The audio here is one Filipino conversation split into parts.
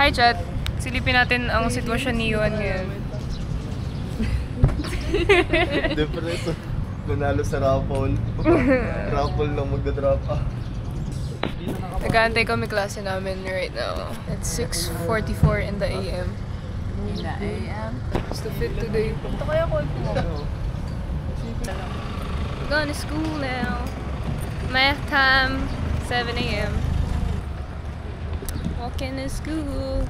Hi, chat. Silipin natin ang sitwasyon ni Yuan ngayon. Depreso. Nanalo sa raffle. Raffle lang magda-drop. Nag-aantay kami klase namin right now. It's 6:44 in the AM. In the AM? It's to fit today. Punta kaya ko ako. We're going to school now. Math time, 7 AM. Walking to school.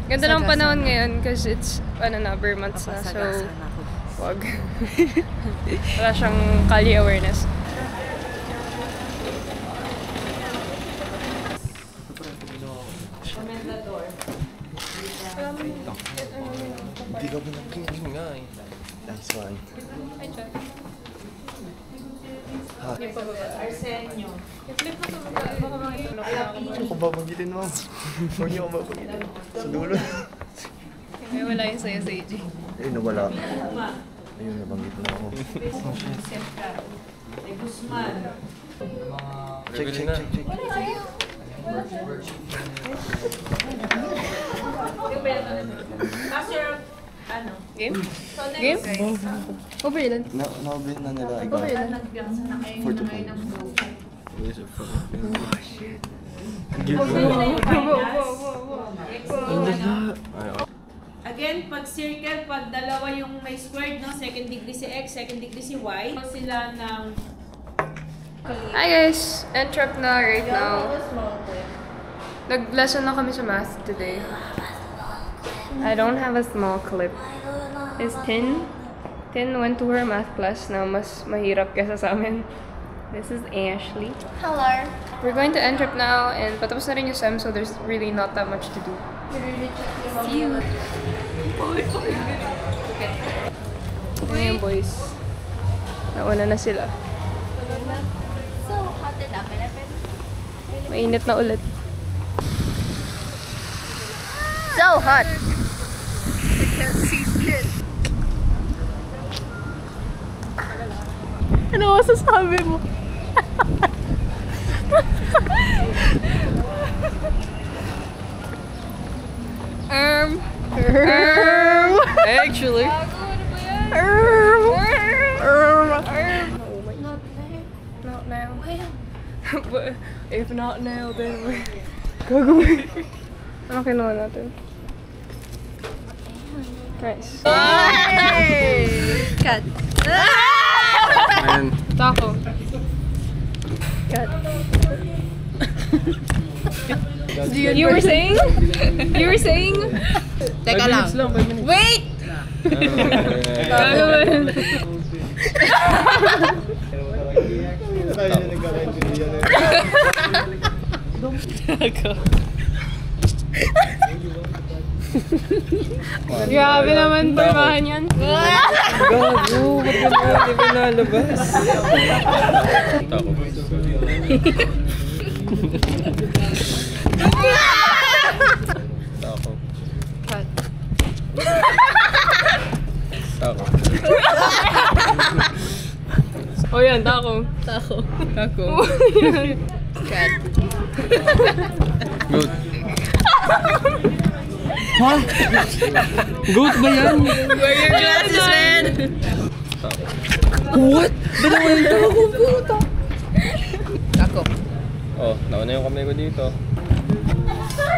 Ganda ng panahon ngayon because it's, bare months na. So, wag. Wala siyang kali awareness. Hindi ka ba nag-clean nga eh. That's fine. Hi, chat. Arsenio. I-flip mo sa baba. Baka makita. Ako babagitin mo. Huwag niyo ako babagitin. Sa dulo. May wala yung sayo sa AJ. Eh, nawala. Ayun, nabanggit na ako. Guzman. Check. Master, ano? Game? Game? Over yun. Na-open na nila. Over yun. For to play. Again, pag circle, pag dalawa yung may squared, no? Second degree si X, second degree si Y. Sila ng... Hi guys! Entrep na right now. Nag-lesson na kami sa math today. I don't have a small clip. Is Tin went to her math class na mas mahirap kesa sa amin. This is Ashley. Hello. We're going to Entrep now and patapos na rin yung SEM so there's really not that much to do. See you! Ano yung boys? Nauna na sila. So hot in the Philippines. Mainit na ulit. So hot. Ano masasabi mo? Actually. Not now. But if not now, then we're gagawin. Ano kinuha natin? Nice. Cut. Taco. Cut. You were saying? You were saying? Teka lang. Wait! Gagawin. Tayo na nagkakaintindihan eh. Grabe naman pormahan yan. Gago, ba't naman hindi ka nalabas? Tako. Tako. Cut. Tako. Oh yan, tako. Tako. Tako. Cut. Good. Ha? Goat ba yan? Wear your glasses, man! What? Dalawa yung tako, puta! Tako. Oh, nauna yung kamay ko dito.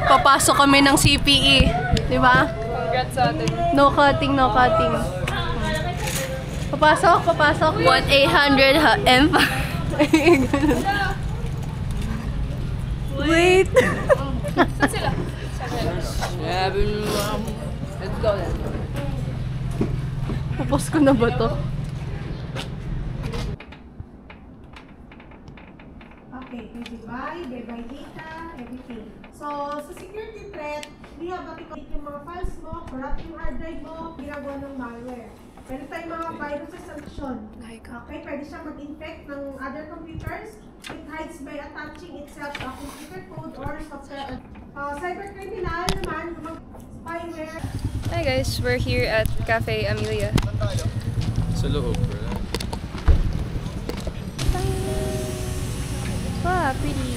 Papasok kami ng CPE. Di ba? Congrats sa atin. No cutting, no cutting. Papasok, papasok. 1-800 M5. Wait! Saan sila? Let's go then. Tapos ko na ba to? Okay, they buy data, everything. So, sa security threat, we have a yung mga files mo, corrupt yung hard drive mo, ginagawa ng malware. Pwede tayong mga viruses sanction. Okay, pwede siyang mag-infect ng other computers. It hides by attaching itself to a computer code or software. Cybercriminal naman, spyware. Hi guys, we're here at Cafe Amelia. Sa loob, bro. Wow, pretty.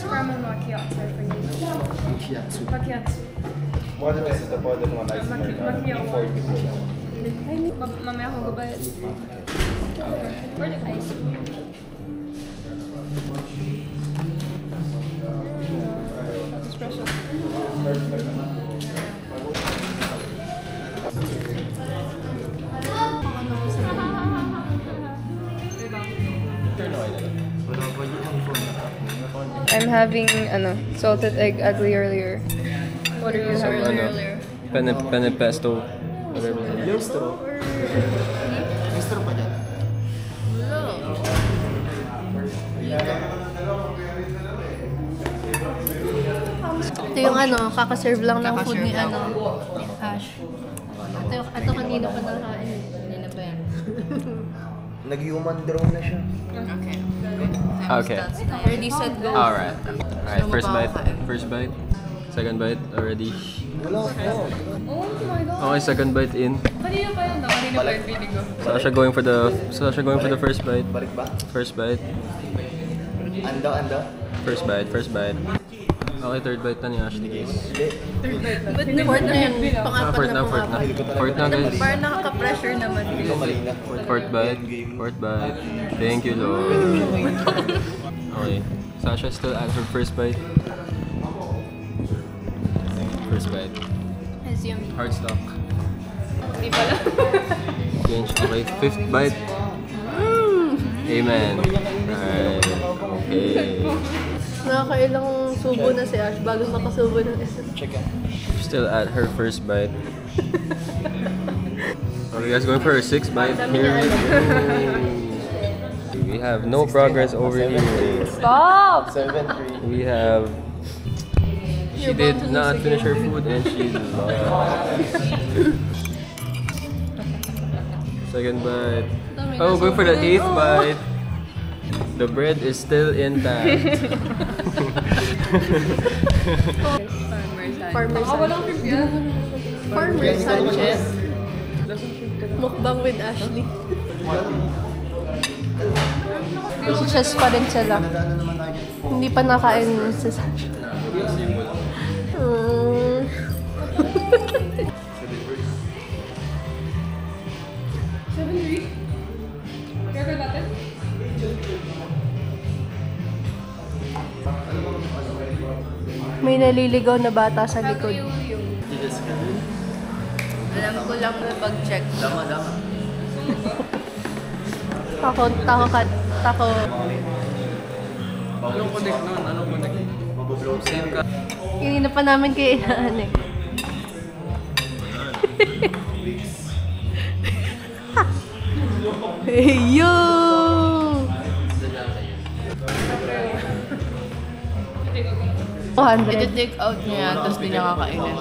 Caramel macchiato for you. Macchiato. More than this is the more than one ice cream. Macchiato. Mamaya ako gabayad. For the ice cream. Espresso. I'm having salted egg aglio-olio. What are you having earlier? Penne pesto. Whatever. Yung straw. May straw pa dyan. Ito yung kakaserve lang ng food ni Ash. Ito kanina pa nakain. Kanina pa yan. Nag-human drone na siya. Okay. Okay. Ready, set, go. Alright. Alright, first bite. First bite. Second bite already. Wala pa. Oh my god! Okay, second bite in. Kanina pa yun, no? Kanina pa yung feeling ko. Sasha going for the first bite. Balik ba? First bite. Ando. First bite. Okay, third bite na ni Ashley, guys. Fourth na yun. Fourth na. Fourth na, guys. Parang nakaka-pressure naman. Hindi ko malina. Fourth bite. Thank you, Lord. Okay. Sasha still at her first bite. First bite. It's yummy. Hard stock. Di pala. Okay, fifth bite. Amen. Alright. Okay. Nakakailang subo na si Ash bago makasubo ng isa. Still at her first bite. Are you guys going for her sixth bite? Here we go. We have no progress over here. Stop! 7-3. We have... She did not finish her food and she lost. Second bite. Oh, going for the eighth bite. The bread is still intact. Farmer Sanchez. Mukbang with Ashley. Chess pa rin sila. Hindi pa nakain si Sasha. Record natin? May naliligaw na bata sa likod. Alam ko lang na pag-check. Tako. Anong connect nun? Anong connect? Same ka. Hindi na pa namin kayo inaanik. Hey, yo! Ito-take out niya, tapos di niya kakainin.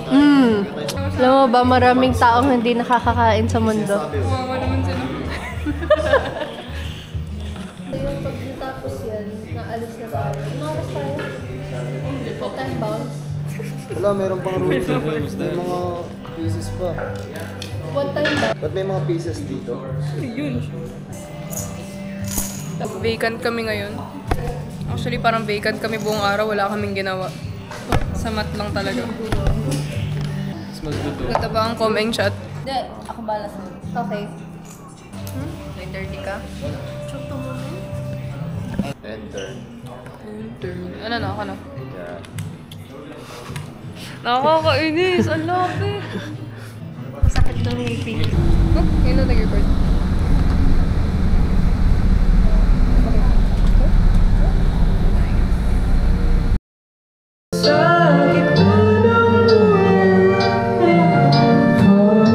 Alam mo ba, maraming taong hindi nakakakain sa mundo. Wawa naman sila. Pag natapos yan, naalis na tayo. Ano oras tayo? Time bounce? Wala, meron pang rules. May mga pieces pa. What time ba? Ba't may mga pieces dito? Vacant kami ngayon. Actually, parang vacant kami buong araw. Wala kaming ginawa. Sa mat lang talaga. Smells good though. Nata ba ang comment chat? Hindi, ako balas mo. Okay. May 30 ka? Enter. Ano na, ako na. Yeah. Nakakainis! Ang lapit! Sakit ng ngipin. Oh, yun na nag-record.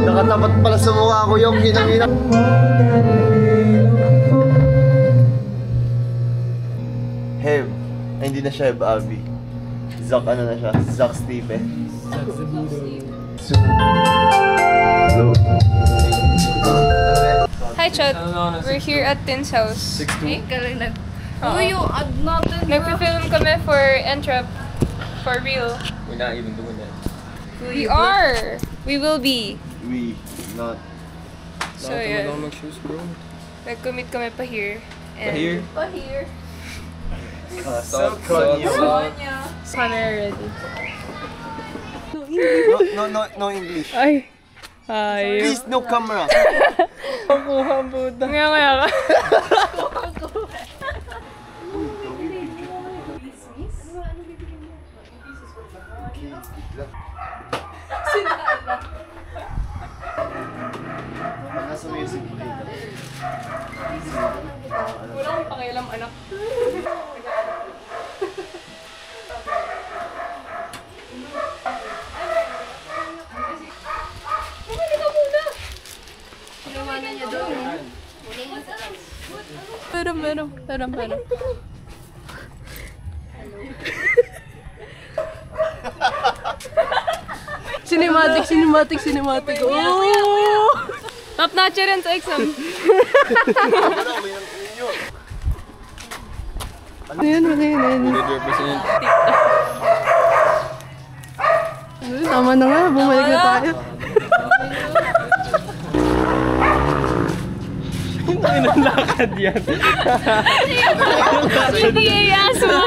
Nakatapat pala sa mukha ko yung ginang-ina. Heb. Ay, hindi na siya Heb Abby. Zack ano na siya? Zack Steve. Hi, Chat. We're here at Tin's house. Hey, Karina. Oo. Uy, yung ad natin. Nagpi-film kami for Entrep. For real. We're not even doing that. We are! We will be. We, not. So, Nakakamagal yun. ako mag-shoes, bro. Nag-commit kami pa here. And Here. South Korea. Connor ready. No English. Ay! Ay! Please, no camera. Ngaya ka. Nasa music mo dito. Wala akong pakialam, anak. Iwanan niya doon eh. Pero. Cinematic. Oh! Top notcher yan sa exam. Ano yun? Good represent. Tama na nga, bumalik na tayo. Anong lakad yan? Hindi iyas mo.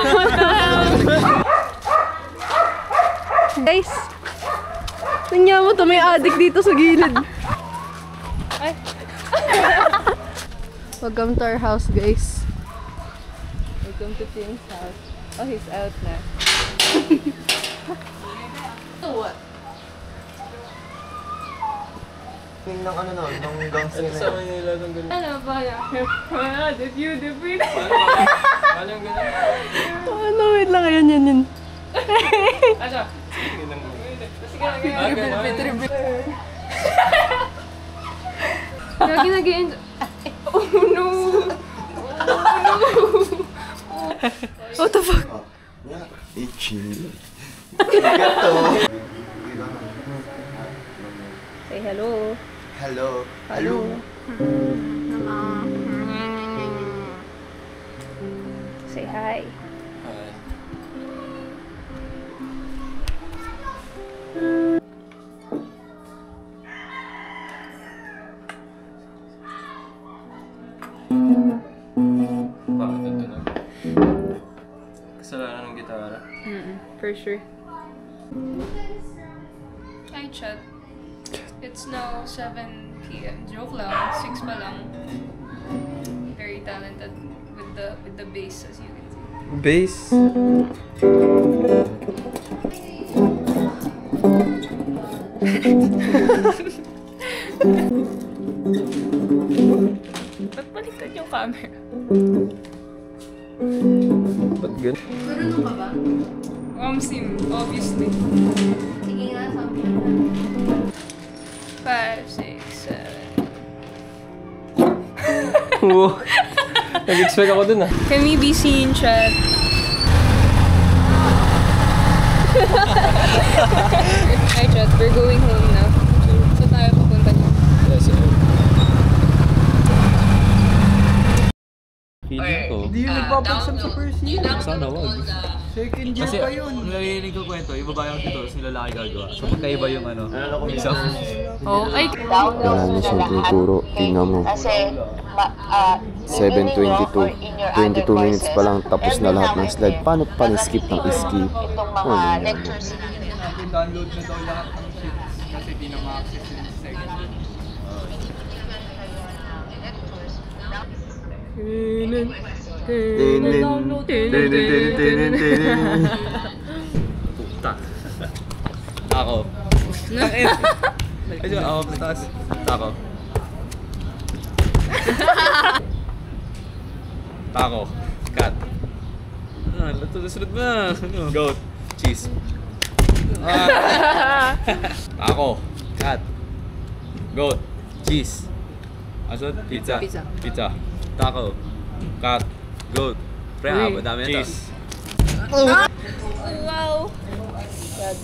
Guys, tingnan mo to, may addict dito sa gilid. Ay. Welcome to our house, guys. Welcome to Tim's house. Oh, he's out na. Ng ano no, ng gangster na Kasama yun. nila ng ganun. Ano ba yan? The view, the view. Paano yung ganun? Ano, wait lang, yan. Asa? Lagi nag-i-enjoy. Oh no! What the fuck? Itchy. Gato. Say hello. Hello. Say hi. Bakit ito na? Kasalanan ng gitara. For sure. Hi, chat. It's now 7 p.m. Joke lang. 6 pa lang. Very talented with the bass, as you can see. Bass? Ba't baliktad yung camera? Ba't ganun? Marunong ka ba? Sim, obviously. Sige nga, sabi 5, 6, 7. Wow. Nag-expect ako dun ah. Can we be seen, chat? Hi, chat. We're going home now. So tayo papunta niyo. Yes, sir. Feeling ko. Hindi yung nagpapagsam sa first year. Sana wag. Second year Kasi pa yun. narinig ko kwento, yung babae ang tutor, yung lalaki gagawa. So magkaiba yung ano, isang Oh, ay. Wala na siyang tinuturo. Tingnan mo. 7:22. 22 minutes pa lang tapos na lahat ng slide. Paano pa ni-skip ng skip? Ano yan? Download na daw lahat ng sheets kasi di na ma-access yung second year. Tak. Ako. Medyo ako taas. Tako. Tako. Cat. Sunod ba? Goat. Cheese. Tako. Cat. Goat. Cheese. Aso? Pizza. Pizza. Taco. Cat. Goat. Pre, madami ito. Cheese. Wow.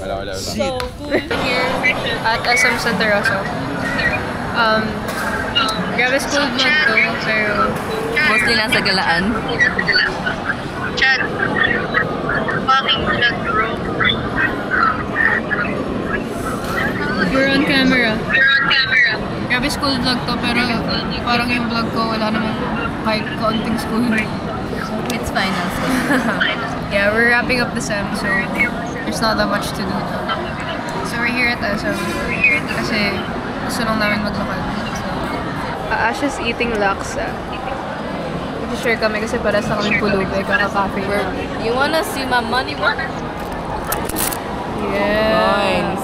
Wala. So good. Here at SM Santa Rosa. Grabe school vlog to, pero Mostly nasa galaan. Chat. Fucking vlog, bro. We're on camera. Grabe school vlog to, pero parang yung vlog ko wala naman kahit kaunting school. It's finals. Yeah, we're wrapping up the sem, so there's not that much to do now. So we're here at SM kasi gusto lang namin maglakad. So, Ash is eating laksa. Mag-share kami kasi para sa kaming pulube, kaka-cafe na. you wanna see my money work? Yes.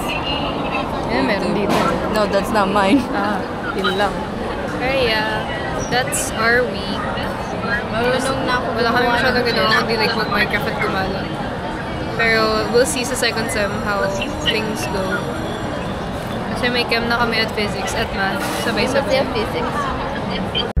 Yeah, meron dito. No, that's not mine. Yun lang. Kaya, that's our week. Marunong na ako. Wala kami masyadong ginawa kundi like mag-Minecraft at gumala. Pero we'll see sa second sem how things go. Kasi may chem na kami at physics at math. Sabay-sabay. physics?